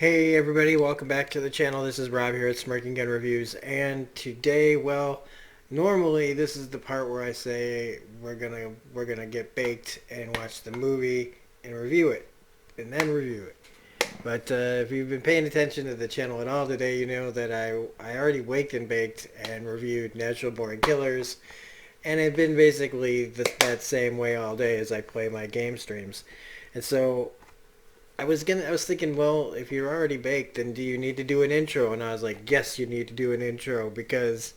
Hey everybody, welcome back to the channel. This is Rob here at Smirking Gun Reviews, and today, well, normally this is the part where I say we're gonna get baked and watch the movie and review it, and then review it. But if you've been paying attention to the channel at all today, you know that I already waked and baked and reviewed Natural Born Killers, and it's been basically that same way all day as I play my game streams, and so. I was thinking, well, if you're already baked, then do you need to do an intro? And I was like, yes, you need to do an intro because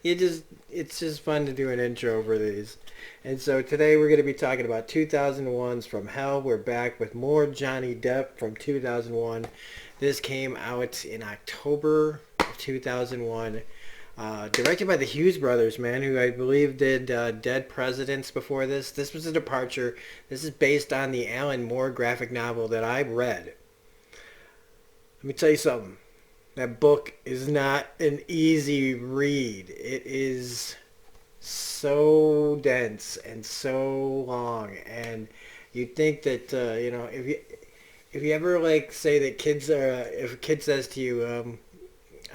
it's just fun to do an intro for these. And so today we're going to be talking about 2001's From Hell. We're back with more Johnny Depp from 2001. This came out in October of 2001. Directed by the Hughes brothers, man, who I believe did Dead Presidents before this. This was a departure. This is based on the Alan Moore graphic novel that I read. Let me tell you something. That book is not an easy read. It is so dense and so long, and you'd think that you know, if you ever like say that kids are, if a kid says to you,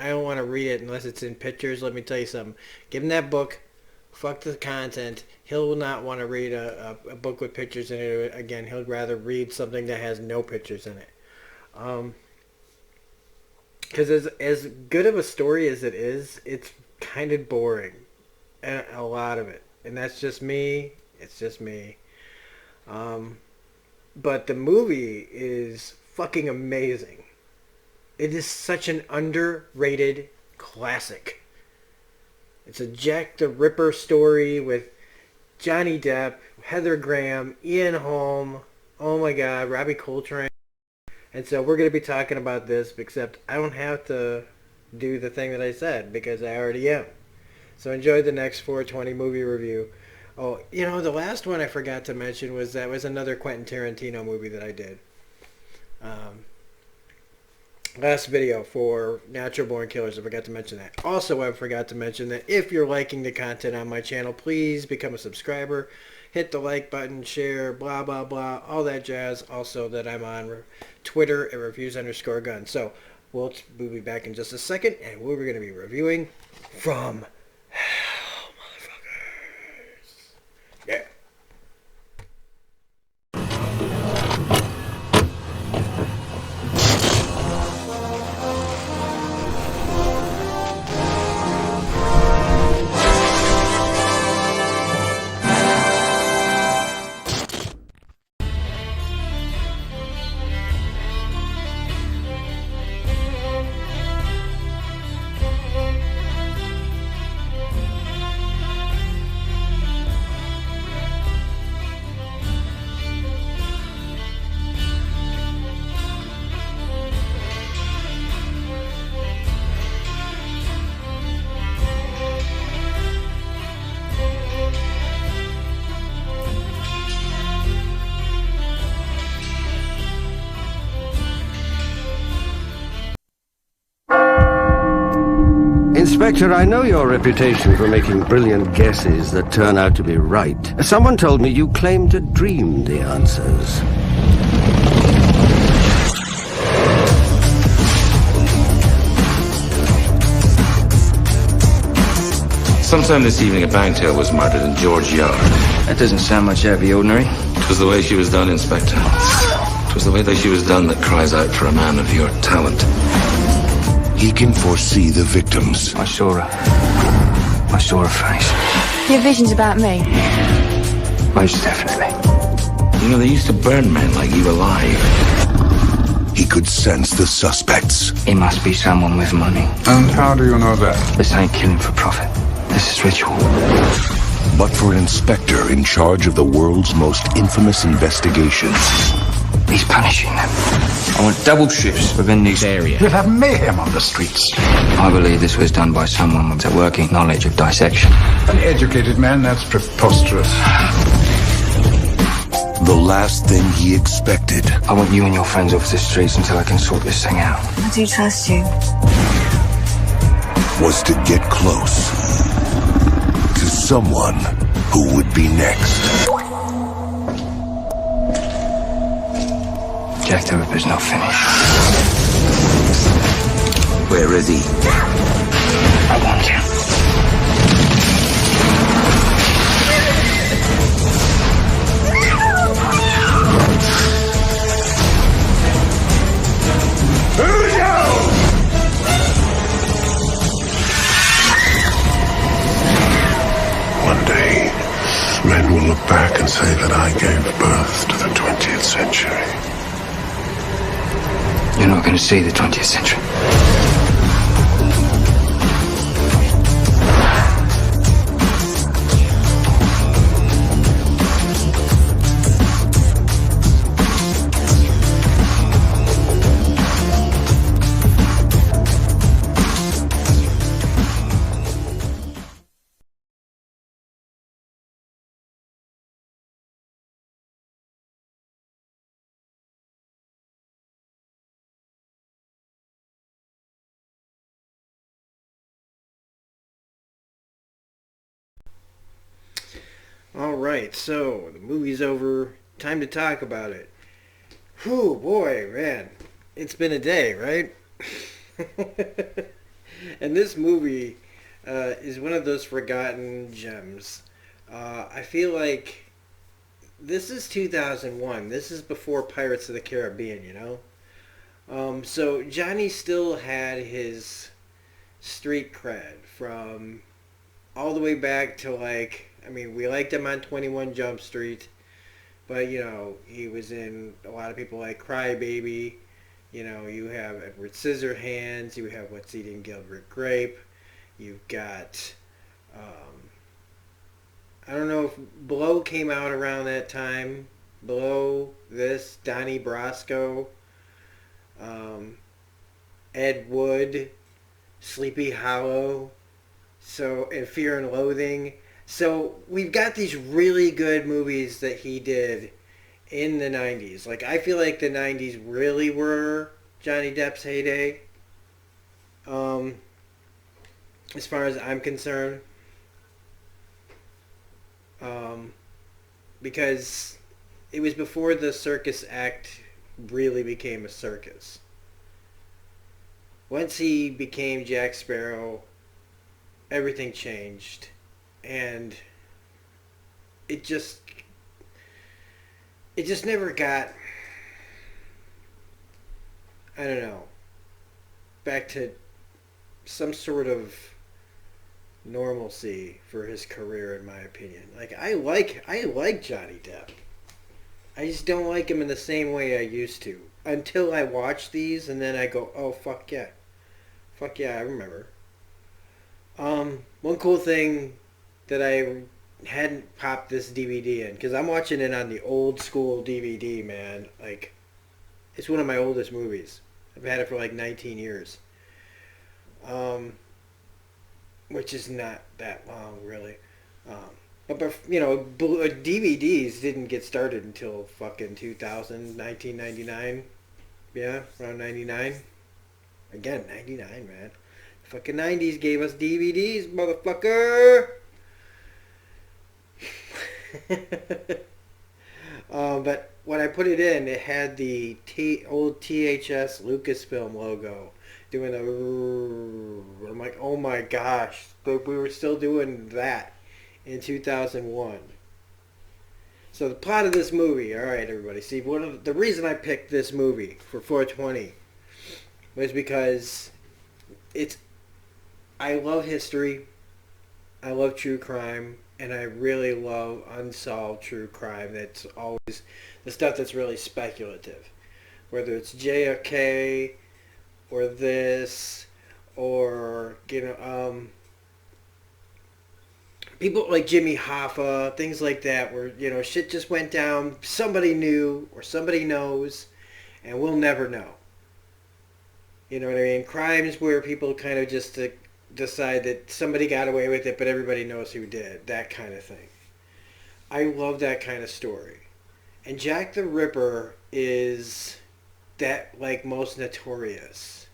I don't want to read it unless it's in pictures. Let me tell you something. Give him that book. Fuck the content. He'll not want to read a book with pictures in it again. He'll rather read something that has no pictures in it. Because as good of a story as it is, it's kind of boring. And a lot of it. And that's just me. It's just me. But the movie is fucking amazing. It is such an underrated classic. It's a Jack the Ripper story with Johnny Depp, Heather Graham, Ian Holm, oh my god, Robbie Coltrane. And so we're going to be talking about this, except I don't have to do the thing that I said because I already am. So enjoy the next 420 movie review. Oh, you know, the last one I forgot to mention was another Quentin Tarantino movie that I did. Last video for Natural Born Killers, I forgot to mention that. Also, I forgot to mention that if you're liking the content on my channel, please become a subscriber. Hit the like button, share, blah, blah, blah, all that jazz. Also, that I'm on Twitter at reviews_gun. So, we'll be back in just a second, and we're going to be reviewing From Hell, motherfuckers. Yeah. Inspector, I know your reputation for making brilliant guesses that turn out to be right. Someone told me you claimed to dream the answers. Sometime this evening, a bank teller was murdered in George Yard. That doesn't sound much out of the ordinary. It was the way she was done, Inspector. It was the way that she was done that cries out for a man of your talent. He can foresee the victims. I saw her. I saw her face. Your vision's about me. Most definitely. You know, they used to burn men like you alive. He could sense the suspects. He must be someone with money. And how do you know that? This ain't killing for profit. This is ritual. But for an inspector in charge of the world's most infamous investigations, He's punishing them. I want double shifts within this area. You'll have mayhem on the streets. I believe this was done by someone with a working knowledge of dissection. An educated man, that's preposterous. the last thing he expected. I want you and your friends off the streets until I can sort this thing out. I do trust you. Was to get close to someone who would be next. Jack the Ripper's not finished. Where is he? I want him. One day, men will look back and say that I gave birth to the 20th century. You're not going to see the 20th century. Alright, so the movie's over. Time to talk about it. Whew, boy, man. It's been a day, right? And this movie is one of those forgotten gems. I feel like this is 2001. This is before Pirates of the Caribbean, you know? So Johnny still had his street cred from all the way back to, like, I mean, we liked him on 21 Jump Street, but, you know, he was in a lot of people like Cry Baby. You know, you have Edward Scissorhands, you have What's Eating Gilbert Grape, you've got, I don't know if Blow came out around that time. Blow, this, Donnie Brasco, Ed Wood, Sleepy Hollow, so, and Fear and Loathing. So we've got these really good movies that he did in the 90s. Like, I feel like the 90s really were Johnny Depp's heyday, as far as I'm concerned. Because it was before the circus act really became a circus. Once he became Jack Sparrow, everything changed. And it just never got, I don't know, back to some sort of normalcy for his career, in my opinion. Like, I like Johnny Depp. I just don't like him in the same way I used to. Until I watch these, and then I go, oh, fuck yeah. Fuck yeah, I remember. One cool thing that I hadn't popped this DVD in, because I'm watching it on the old school DVD, man. Like, it's one of my oldest movies. I've had it for like 19 years. Which is not that long, really. But you know, DVDs didn't get started until fucking 2000, 1999. Yeah, around 99. Again, 99, man. Fucking 90s gave us DVDs, motherfucker! But when I put it in, it had the old THS Lucasfilm logo doing a. I'm like, oh my gosh, we were still doing that in 2001. So the plot of this movie, all right, everybody. See, the reason I picked this movie for 420 was because I love history, I love true crime, and I really love unsolved true crime. That's always the stuff that's really speculative. Whether it's JFK or this, or, you know, people like Jimmy Hoffa, things like that, where, you know, shit just went down, somebody knew, or somebody knows, and we'll never know. You know what I mean? Crimes where people kind of just decide that somebody got away with it, but everybody knows who did. That kind of thing. I love that kind of story. And Jack the Ripper is that, like, most notorious.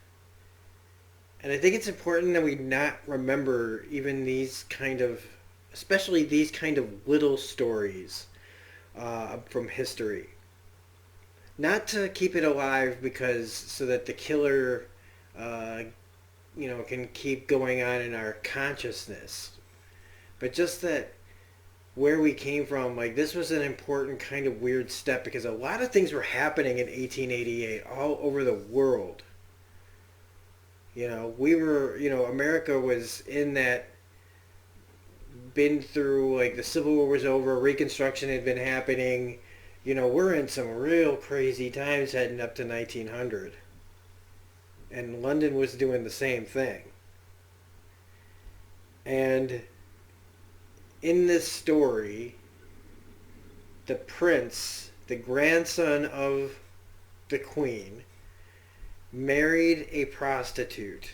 And I think it's important that we not remember even these kind of, especially these kind of little stories from history. not to keep it alive because so that the killer, can keep going on in our consciousness, but just that where we came from, like this was an important kind of weird step because a lot of things were happening in 1888 all over the world. We were, America was in that, been through, like the Civil War was over, Reconstruction had been happening. We're in some real crazy times heading up to 1900. And London was doing the same thing. And in this story, the prince, the grandson of the queen, married a prostitute.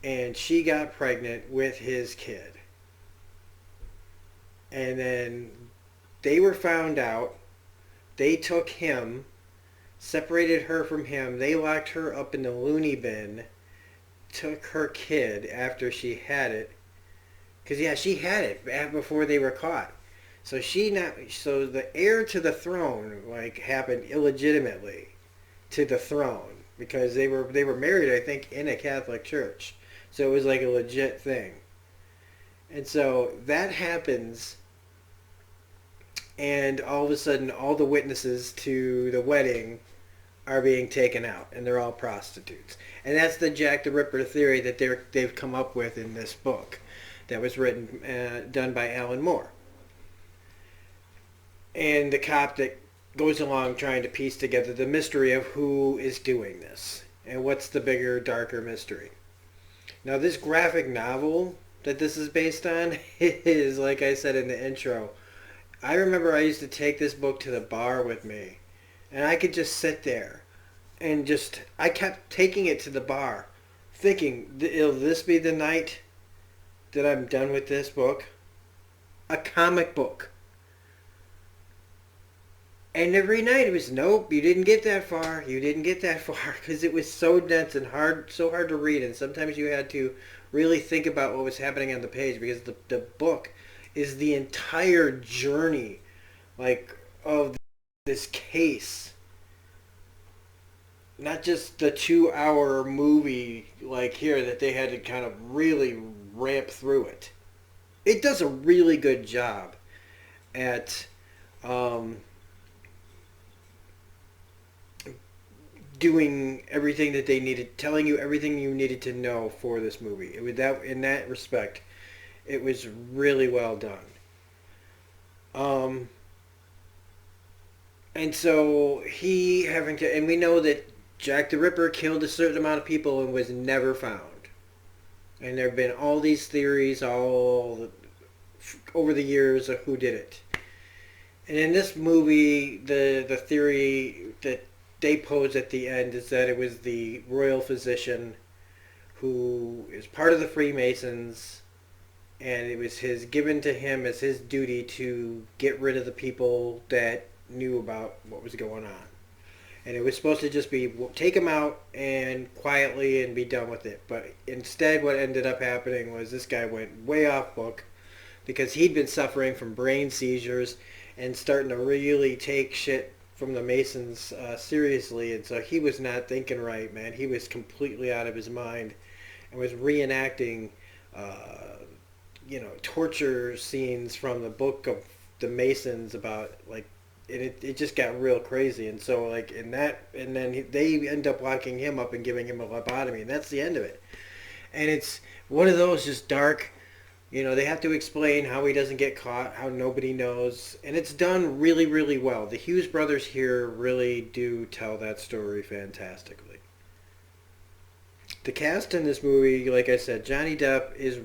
And she got pregnant with his kid. And then they were found out. They took him, separated her from him. They locked her up in the loony bin, took her kid after she had it. Because, yeah, she had it before they were caught. So so the heir to the throne, like, happened illegitimately to the throne. Because they were married, I think, in a Catholic church. So it was like a legit thing. And so that happens, and all of a sudden all the witnesses to the wedding are being taken out, and they're all prostitutes. And that's the Jack the Ripper theory that they've come up with in this book that was done by Alan Moore. And the cop that goes along trying to piece together the mystery of who is doing this, and what's the bigger, darker mystery. Now this graphic novel that this is based on is, like I said in the intro, I remember I used to take this book to the bar with me, and I could just sit there and I kept taking it to the bar thinking, will this be the night that I'm done with this book? A comic book. And every night it was, nope, you didn't get that far, because it was so dense and so hard to read, and sometimes you had to really think about what was happening on the page, because the book is the entire journey, like, of this case. Not just the 2-hour movie, like here, that they had to kind of really ramp through it. It does a really good job at doing everything that they needed, telling you everything you needed to know for this movie. It was that, in that respect, it was really well done. And so and we know that Jack the Ripper killed a certain amount of people and was never found. And there have been all these theories over the years of who did it. And in this movie, the theory that they pose at the end is that it was the royal physician who is part of the Freemasons, and it was given to him as his duty to get rid of the people that knew about what was going on. And it was supposed to just be take them out and quietly and be done with it. But instead what ended up happening was this guy went way off book because he'd been suffering from brain seizures and starting to really take shit from the Masons seriously. And so he was not thinking right, man. He was completely out of his mind and was reenacting torture scenes from the book of the Masons about, like, it just got real crazy. And so, like, and then they end up locking him up and giving him a lobotomy, and that's the end of it. And it's one of those just dark, they have to explain how he doesn't get caught, how nobody knows, and it's done really, really well. The Hughes brothers here really do tell that story fantastically. The cast in this movie, like I said, Johnny Depp is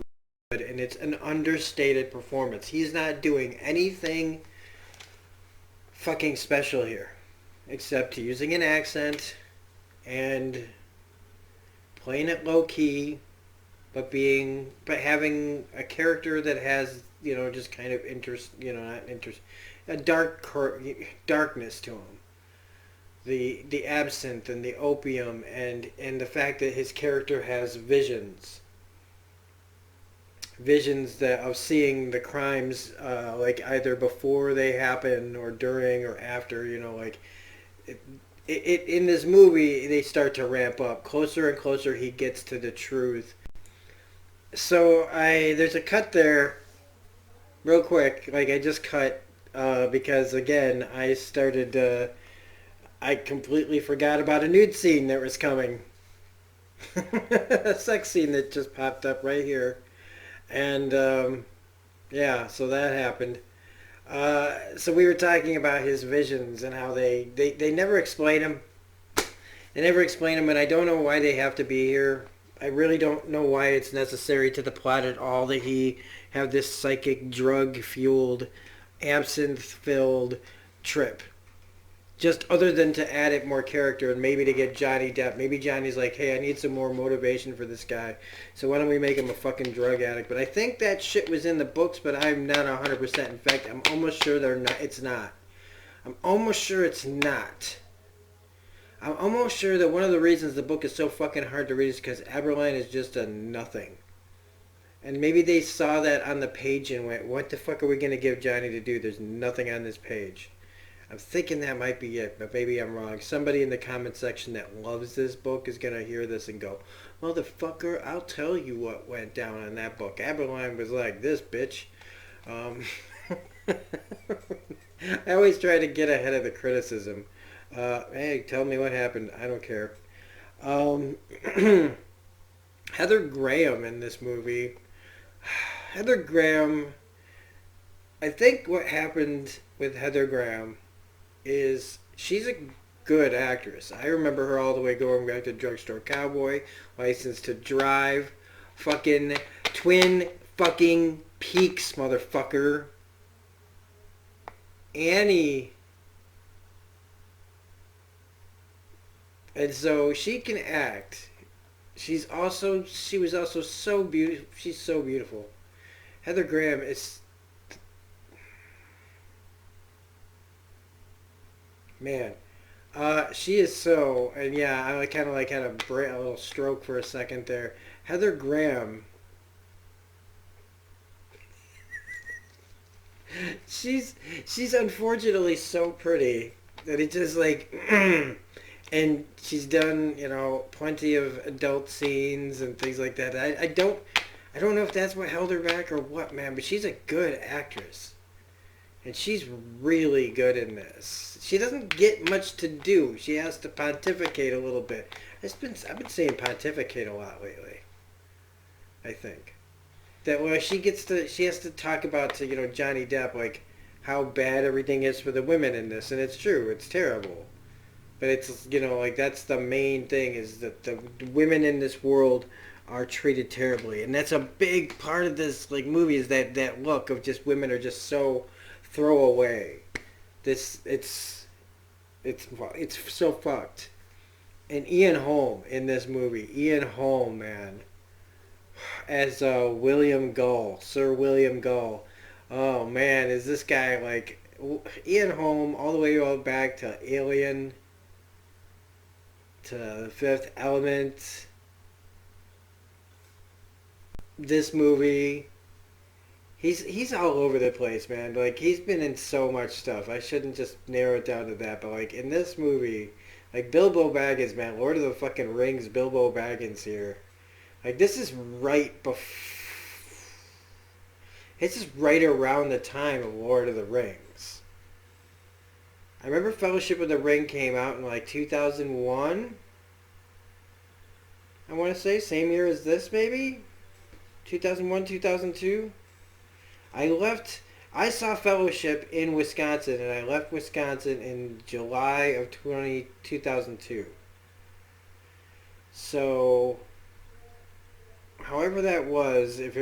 good, and it's an understated performance. He's not doing anything fucking special here, except using an accent and playing it low key, but having a character that has just kind of a darkness to him. The absinthe and the opium and the fact that his character has visions of seeing the crimes like either before they happen or during or after, like in this movie, they start to ramp up. Closer and closer he gets to the truth. So there's a cut there, real quick. Like I just cut because again I completely forgot about a nude scene that was coming. A sex scene that just popped up right here, and yeah, so that happened. So we were talking about his visions and how they never explain them. They never explain them, and I don't know why they have to be here. I really don't know why it's necessary to the plot at all that he have this psychic drug-fueled, absinthe-filled trip. Just other than to add it more character and maybe to get Johnny Depp. Maybe Johnny's like, hey, I need some more motivation for this guy. So why don't we make him a fucking drug addict? But I think that shit was in the books, but I'm not 100%. In fact, I'm almost sure it's not. I'm almost sure it's not. I'm almost sure that one of the reasons the book is so fucking hard to read is because Aberline is just a nothing. And maybe they saw that on the page and went, what the fuck are we going to give Johnny to do? There's nothing on this page. I'm thinking that might be it, but maybe I'm wrong. Somebody in the comment section that loves this book is going to hear this and go, motherfucker, I'll tell you what went down on that book. Aberline was like this, bitch. I always try to get ahead of the criticism. Hey, tell me what happened. I don't care. Heather Graham in this movie. Heather Graham, I think what happened with Heather Graham is she's a good actress. I remember her all the way going back to Drugstore Cowboy, License to Drive, fucking Twin fucking Peaks, motherfucker. Annie. And so she can act. She was also so beautiful. She's so beautiful. Heather Graham is... Man, she is so, and yeah, I kind of like had a little stroke for a second there. Heather Graham, she's unfortunately so pretty that it just like, and she's done, plenty of adult scenes and things like that. I don't know if that's what held her back or what, man, but she's a good actress. And she's really good in this. She doesn't get much to do. She has to pontificate a little bit. I've been saying pontificate a lot lately. I think that she has to talk about to Johnny Depp like how bad everything is for the women in this, and it's true. It's terrible, but it's like that's the main thing is that the women in this world are treated terribly, and that's a big part of this like movie is that look of just women are just so throw away. It's so fucked. And Ian Holm in this movie. Ian Holm, man. As William Gull. Sir William Gull. Oh, man. Is this guy like... Ian Holm all the way back to Alien. To The Fifth Element. This movie... He's all over the place, man. Like, he's been in so much stuff. I shouldn't just narrow it down to that. But, like, in this movie, like, Bilbo Baggins, man. Lord of the fucking Rings, Bilbo Baggins here. Like, this is right around the time of Lord of the Rings. I remember Fellowship of the Ring came out in, like, 2001. I want to say, same year as this, maybe? 2001, 2002? I saw Fellowship in Wisconsin, and I left Wisconsin in July of 2002. So, however that was, if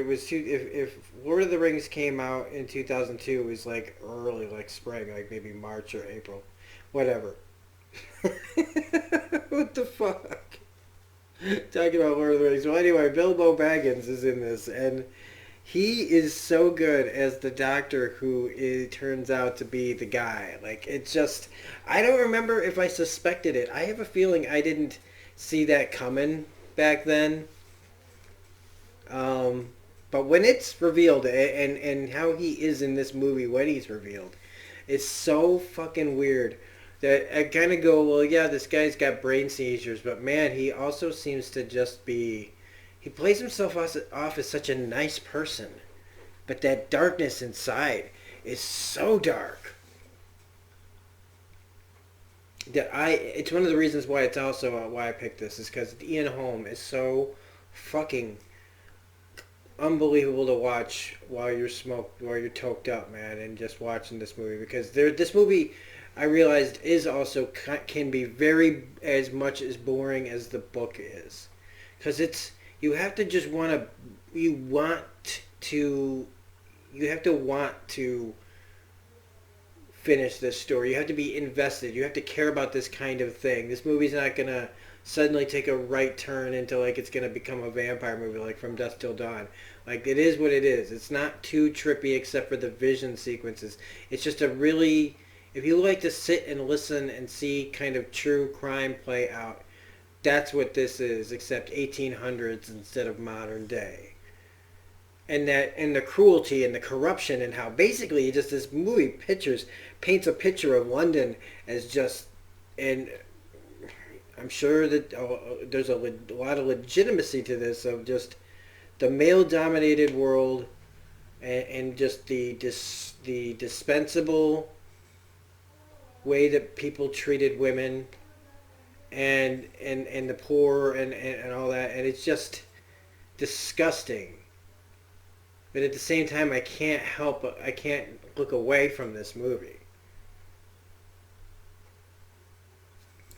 Lord of the Rings came out in 2002, it was like early, like spring, like maybe March or April. Whatever. What the fuck? Talking about Lord of the Rings. Well, anyway, Bilbo Baggins is in this, and he is so good as the doctor who turns out to be the guy. Like, it's just... I don't remember if I suspected it. I have a feeling I didn't see that coming back then. But when it's revealed, and how he is in this movie when he's revealed, it's so fucking weird. that I kind of go, well, yeah, this guy's got brain seizures, but man, he also seems to just be, he plays himself off as such a nice person, but that darkness inside is so dark that it's one of the reasons why it's also why I picked this, is because Ian Holm is so fucking unbelievable to watch while you're toked up, man, and just watching this movie, because this movie, I realized, is also can be very as much as boring as the book is, because you have to just want to finish this story. You have to be invested. You have to care about this kind of thing. This movie's not gonna suddenly take a right turn into like it's gonna become a vampire movie like From Dusk Till Dawn. Like, it is what it is. It's not too trippy except for the vision sequences. It's just a really, if you like to sit and listen and see kind of true crime play out, that's what this is, except 1800s instead of modern day. And the cruelty and the corruption, and how basically just this movie paints a picture of London as just, and I'm sure that there's a lot of legitimacy to this, of just the male-dominated world, and just the dispensable way that people treated women, and the poor, and all that, and it's just disgusting. But at the same time, I can't look away from this movie,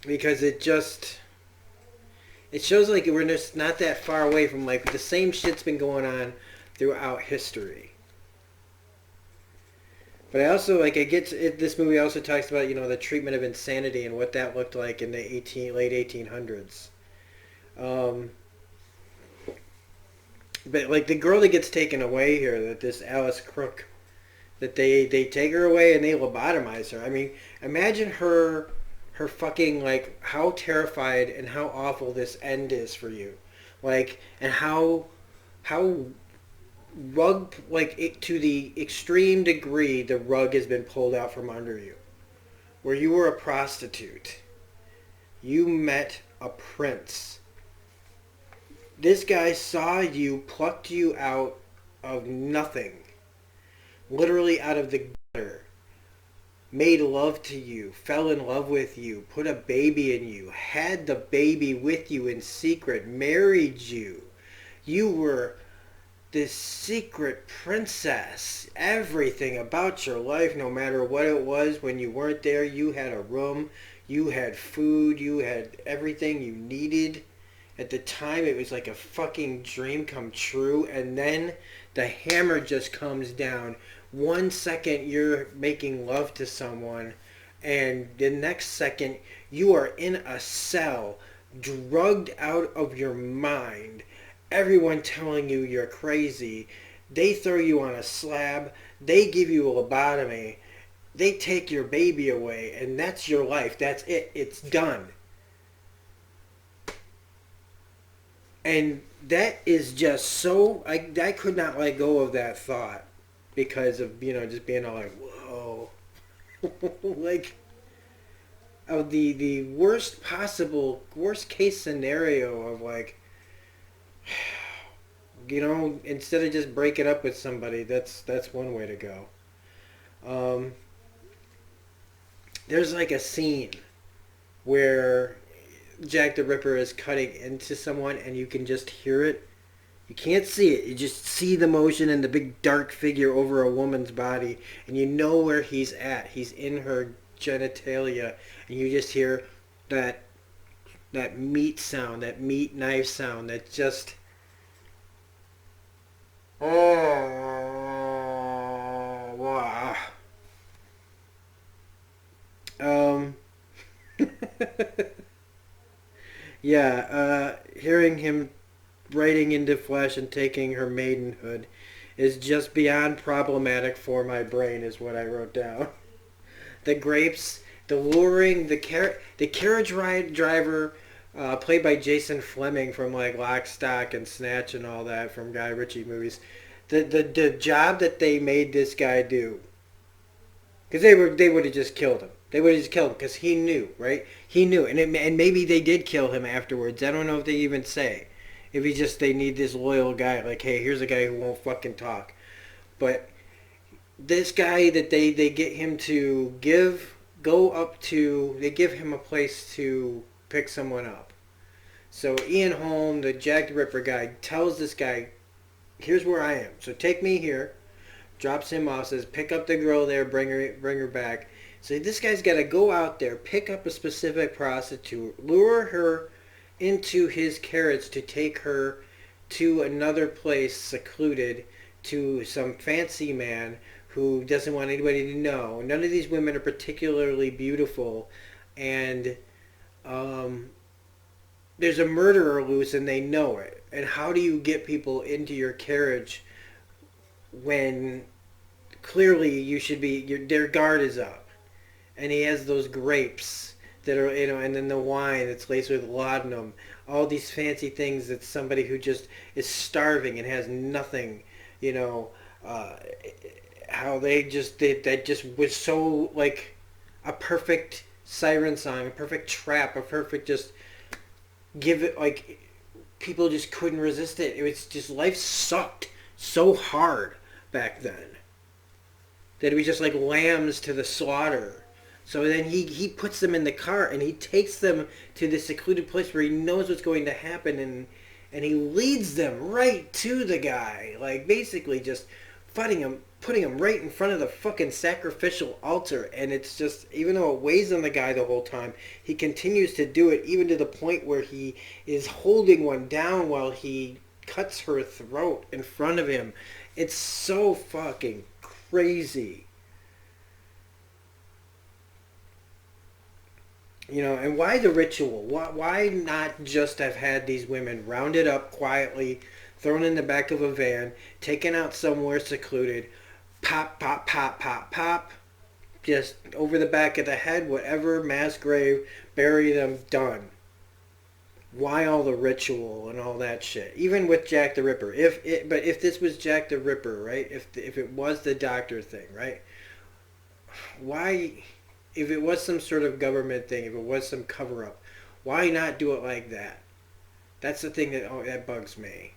because it shows like we're just not that far away from, like, the same shit's been going on throughout history. But I also, like, this movie also talks about, the treatment of insanity and what that looked like in the late 1800s. But, like, the girl that gets taken away here, that this Alice Crook, that they take her away and they lobotomize her. I mean, imagine her fucking, like, how terrified and how awful this end is for you. Like, and how rug, like, it, to the extreme degree the rug has been pulled out from under you. Where you were a prostitute. You met a prince. This guy saw you, plucked you out of nothing. Literally out of the gutter. Made love to you, fell in love with you, put a baby in you, had the baby with you in secret, married you. You were this secret princess. Everything about your life, no matter what it was, when you weren't there, you had a room, you had food, you had everything you needed. At the time, it was like a fucking dream come true, and then the hammer just comes down. 1 second you're making love to someone, and the next second you are in a cell, drugged out of your mind. Everyone telling you you're crazy. They throw you on a slab. They give you a lobotomy. They take your baby away, and that's your life. That's it. It's done. And that is just so... I could not let go of that thought. Because of, just being all like, whoa. Like, of the worst case scenario of, like, instead of just breaking up with somebody, that's one way to go. There's like a scene where Jack the Ripper is cutting into someone and you can just hear it. You can't see it. You just see the motion and the big dark figure over a woman's body, and you know where he's at. He's in her genitalia, and you just hear that meat sound, that meat knife sound, that just... Oh, wow. Yeah, hearing him writing into flesh and taking her maidenhood is just beyond problematic for my brain, is what I wrote down. The grapes, the luring, the carriage ride driver, played by Jason Fleming from like Lock, Stock, and Snatch and all that, from Guy Ritchie movies. The job that they made this guy do, because they would have just killed him. They would have just killed him because he knew, right? He knew, and maybe they did kill him afterwards. I don't know if they even say. If he just, they need this loyal guy, like, hey, here's a guy who won't fucking talk. But this guy that they get him to they give him a place to pick someone up. So Ian Holm, the Jack the Ripper guy, tells this guy, here's where I am. So take me here. Drops him off, says, pick up the girl there, bring her back. So this guy's got to go out there, pick up a specific prostitute, lure her into his carriage to take her to another place secluded to some fancy man who doesn't want anybody to know. None of these women are particularly beautiful, and there's a murderer loose and they know it. And how do you get people into your carriage when clearly you should be, their guard is up? And he has those grapes that are, and then the wine that's laced with laudanum. All these fancy things that somebody who just is starving and has nothing, how they just did, that just was so like a perfect siren song, a perfect trap, a perfect just give it, like people just couldn't resist it. It was just, life sucked so hard back then that it was just like lambs to the slaughter. So then he puts them in the car and he takes them to this secluded place where he knows what's going to happen, and he leads them right to the guy, like basically just putting him right in front of the fucking sacrificial altar. And it's just, even though it weighs on the guy the whole time, he continues to do it, even to the point where he is holding one down while he cuts her throat in front of him. It's so fucking crazy. And why the ritual? Why not just have had these women rounded up quietly, thrown in the back of a van, taken out somewhere secluded, pop, pop, pop, pop, pop, just over the back of the head, whatever, mass grave, bury them, done. Why all the ritual and all that shit? Even with Jack the Ripper. But if this was Jack the Ripper, right? If it was the doctor thing, right? Why... If it was some sort of government thing, if it was some cover-up, why not do it like that? That's the thing that bugs me.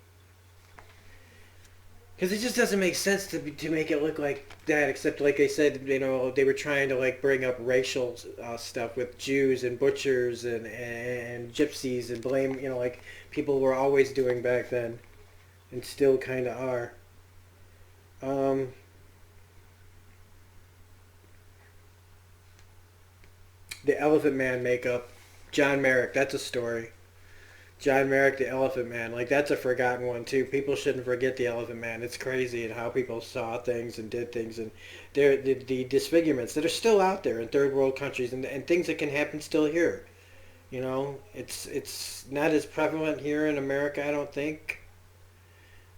Because it just doesn't make sense to make it look like that, except like I said, they were trying to like bring up racial stuff with Jews and butchers and gypsies and blame, like people were always doing back then and still kind of are. The Elephant Man makeup. John Merrick, that's a story. John Merrick, the Elephant Man. Like, that's a forgotten one, too. People shouldn't forget the Elephant Man. It's crazy and how people saw things and did things. And the disfigurements that are still out there in third world countries and things that can happen still here. It's not as prevalent here in America, I don't think.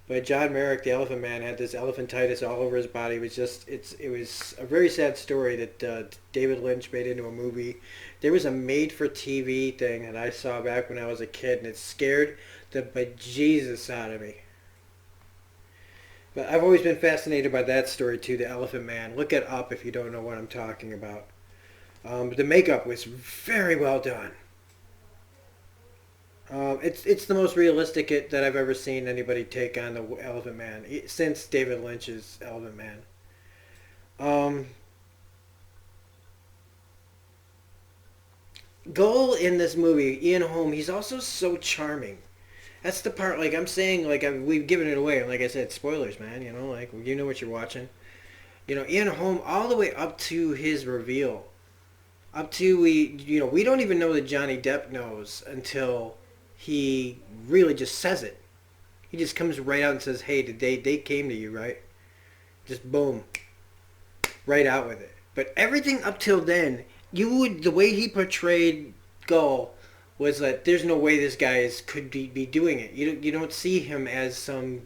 But John Merrick, the Elephant Man, had this elephantitis all over his body. It was a very sad story that David Lynch made into a movie. There was a made-for-TV thing that I saw back when I was a kid, and it scared the bejesus out of me. But I've always been fascinated by that story too, the Elephant Man. Look it up if you don't know what I'm talking about. The makeup was very well done. It's the most realistic that I've ever seen anybody take on the Elephant Man since David Lynch's Elephant Man. Gull in this movie, Ian Holm, he's also so charming. That's the part, like I'm saying, like we've given it away. Like I said, spoilers, man. Like you know what you're watching. Ian Holm all the way up to his reveal, up to we don't even know that Johnny Depp knows until he really just says it. He just comes right out and says, hey, they came to you, right? Just boom. Right out with it. But everything up till then, the way he portrayed Gull was that there's no way this guy could be doing it. You don't see him as some...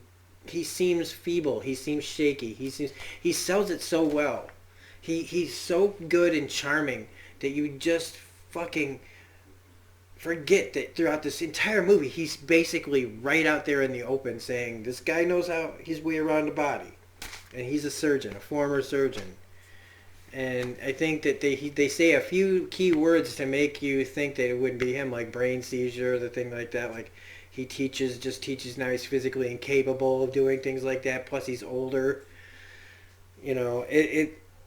He seems feeble. He seems shaky. He sells it so well. He's so good and charming that you just fucking... forget that throughout this entire movie, he's basically right out there in the open saying, this guy knows how his way around the body. And he's a surgeon, a former surgeon. And I think that they say a few key words to make you think that it wouldn't be him, like brain seizure, the thing like that. Like he just teaches now he's physically incapable of doing things like that. Plus he's older. You know,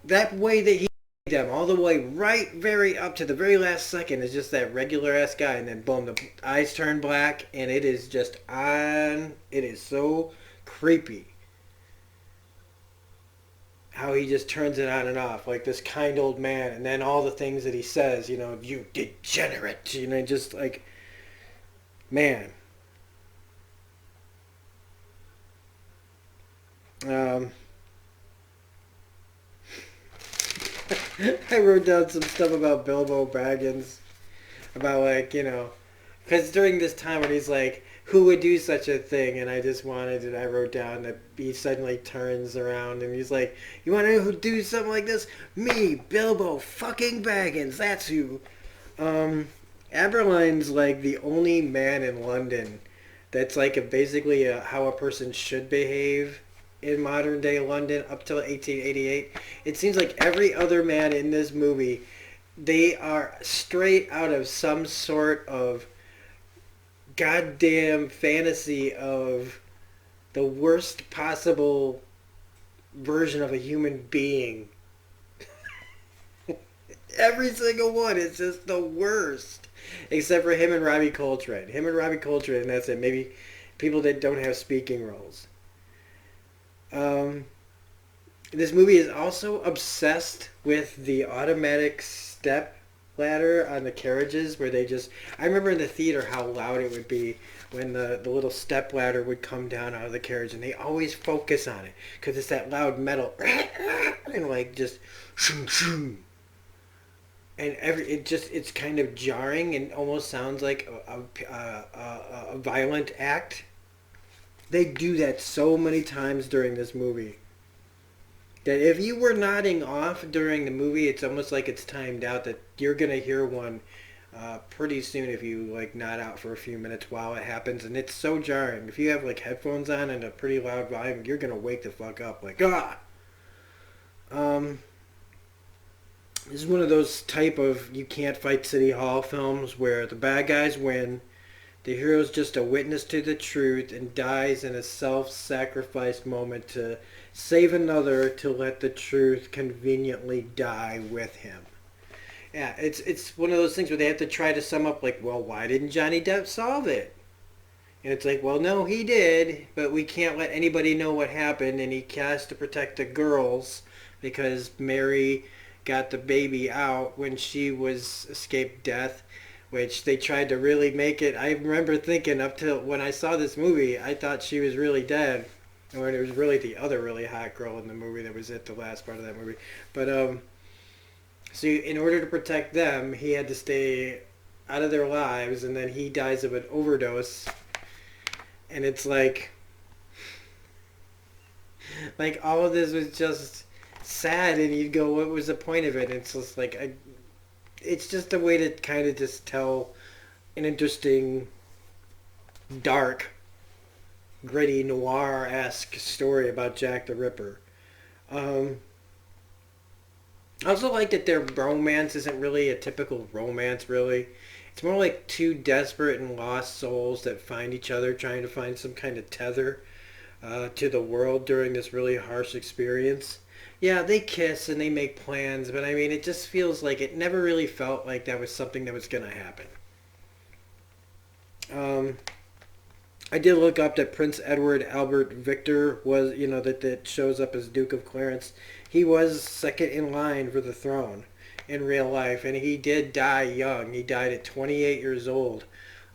that way that he made them all the way right very up to the very last second is just that regular ass guy, and then boom, the eyes turn black, and it is just on. It is so creepy how he just turns it on and off like this kind old man, and then all the things that he says, you know, you degenerate, you know, just like, man. I wrote down some stuff about Bilbo Baggins, about like, you know, because during this time when he's like, who would do such a thing? And I just wanted, and I wrote down that he suddenly turns around and he's like, you want to know who do something like this? Me, Bilbo fucking Baggins, that's who. Aberline's like the only man in London that's like basically how a person should behave in modern day London up till 1888. It seems like every other man in this movie, they are straight out of some sort of goddamn fantasy of the worst possible version of a human being. Every single one is just the worst. Except for him and Robbie Coltrane. Him and Robbie Coltrane, and that's it. Maybe people that don't have speaking roles. This movie is also obsessed with the automatic step ladder on the carriages, where they just... I remember in the theater how loud it would be when the little step ladder would come down out of the carriage, and they always focus on it because it's that loud metal and like just shoom shoom, and it's kind of jarring and almost sounds like a violent act. They do that so many times during this movie that if you were nodding off during the movie, it's almost like it's timed out that you're going to hear one pretty soon if you like nod out for a few minutes while it happens. And it's so jarring. If you have like headphones on and a pretty loud volume, you're going to wake the fuck up like, ah! This is one of those type of you can't fight City Hall films where the bad guys win, the hero's just a witness to the truth and dies in a self-sacrifice moment to save another to let the truth conveniently die with him. Yeah, it's one of those things where they have to try to sum up like, well, why didn't Johnny Depp solve it? And it's like, well, no, he did, but we can't let anybody know what happened, and he has to protect the girls because Mary got the baby out when she was escaped death, which they tried to really make it. I remember thinking up till when I saw this movie, I thought she was really dead. Or it was really the other really hot girl in the movie that was at the last part of that movie. But, so in order to protect them, he had to stay out of their lives, and then he dies of an overdose. And it's like all of this was just sad, and you'd go, what was the point of it? And it's just like, it's just a way to kind of just tell an interesting, dark, gritty, noir-esque story about Jack the Ripper. I also like that their romance isn't really a typical romance, really. It's more like two desperate and lost souls that find each other, trying to find some kind of tether to the world during this really harsh experience. Yeah, they kiss and they make plans, but I mean, it just feels like it never really felt like that was something that was going to happen. I did look up that Prince Edward Albert Victor was, you know, that shows up as Duke of Clarence. He was second in line for the throne in real life, and he did die young. He died at 28 years old.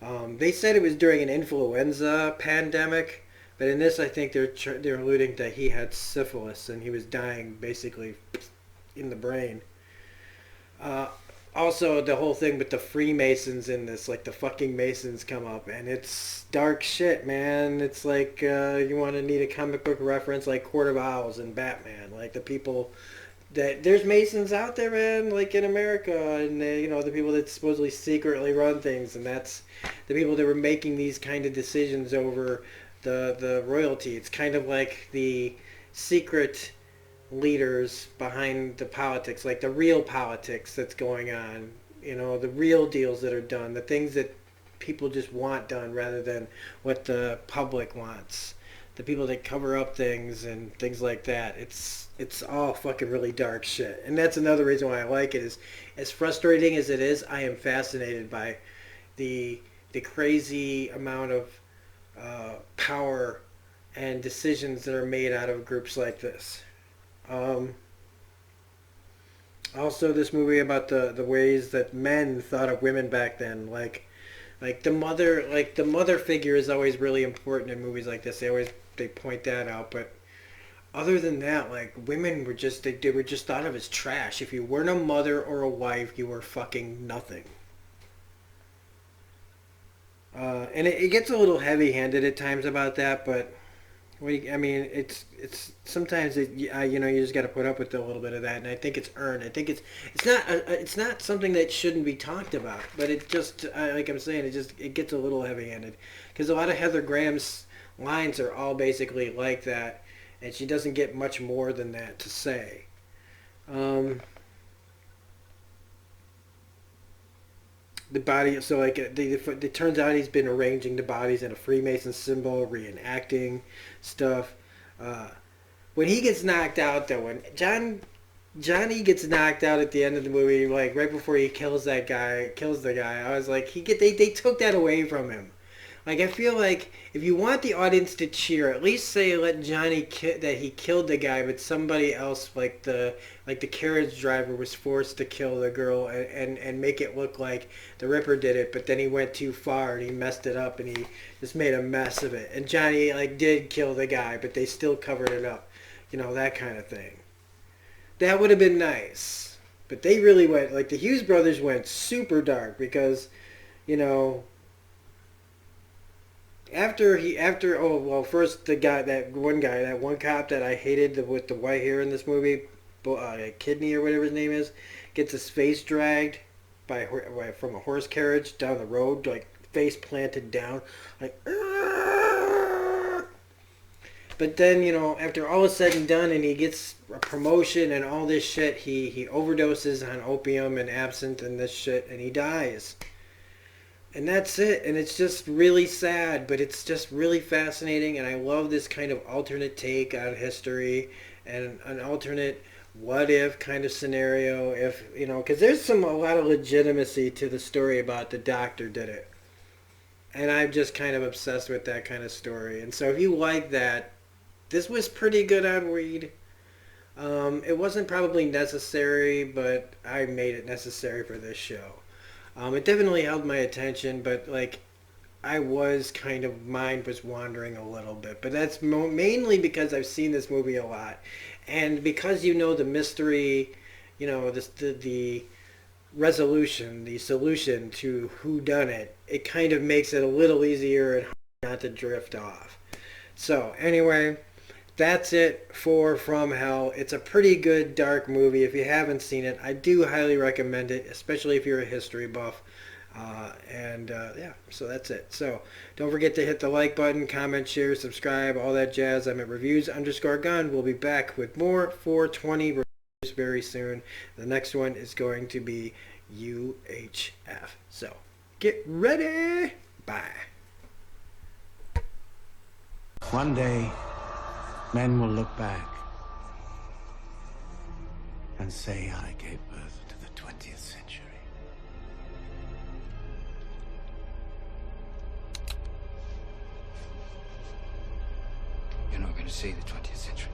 They said it was during an influenza pandemic, but in this I think they're alluding that he had syphilis and he was dying basically in the brain. Also, the whole thing with the Freemasons in this, like the fucking Masons come up, and it's dark shit, man. It's like you want to need a comic book reference like Court of Owls and Batman, like the people that there's Masons out there, man, like in America, and you know, the people that supposedly secretly run things, and that's the people that were making these kind of decisions over the royalty. It's kind of like the secret leaders behind the politics, like the real politics that's going on, the real deals that are done, the things that people just want done rather than what the public wants. The people that cover up things and things like that. It's all fucking really dark shit. And that's another reason why I like it, is as frustrating as it is, I am fascinated by the crazy amount of power and decisions that are made out of groups like this. Also, this movie about the ways that men thought of women back then, like the mother figure is always really important in movies like this. They point that out, but other than that, like, women were just they were just thought of as trash. If you weren't a mother or a wife, you were fucking nothing. And it gets a little heavy-handed at times about that, but it's sometimes you just got to put up with a little bit of that, and I think it's earned. I think it's not something that shouldn't be talked about, but it just like I'm saying, it gets a little heavy-handed because a lot of Heather Graham's lines are all basically like that, and she doesn't get much more than that to say. The body, so like it turns out he's been arranging the bodies in a Freemason symbol, reenacting stuff. When he gets knocked out, though, when Johnny gets knocked out at the end of the movie, like right before he kills the guy, I was like, they took that away from him. Like, I feel like if you want the audience to cheer, at least say let Johnny that he killed the guy, but somebody else, like the carriage driver, was forced to kill the girl and make it look like the Ripper did it, but then he went too far and he messed it up and he just made a mess of it. And Johnny did kill the guy, but they still covered it up, that kind of thing. That would have been nice, but they really went, like the Hughes brothers went super dark because, first that one cop that I hated with the white hair in this movie, Kidney or whatever his name is, gets his face dragged from a horse carriage down the road, like face planted down, like. Argh! But then after all is said and done, and he gets a promotion and all this shit, he overdoses on opium and absinthe and this shit, and he dies. And that's it. And it's just really sad, but it's just really fascinating. And I love this kind of alternate take on history and an alternate what if kind of scenario. If, because there's a lot of legitimacy to the story about the doctor did it. And I'm just kind of obsessed with that kind of story. And so if you like that, this was pretty good on read. It wasn't probably necessary, but I made it necessary for this show. It definitely held my attention, but I was mind was wandering a little bit. But that's mainly because I've seen this movie a lot, and because the mystery, the resolution, the solution to who done it, it kind of makes it a little easier and not to drift off. So anyway, that's it for From Hell. It's a pretty good dark movie. If you haven't seen it, I do highly recommend it, especially if you're a history buff. So that's it. So don't forget to hit the like button, comment, share, subscribe, all that jazz. I'm at reviews_gun. We'll be back with more 420 reviews very soon. The next one is going to be UHF. So get ready. Bye. One day, men will look back and say, I gave birth to the 20th century. You're not going to see the 20th century.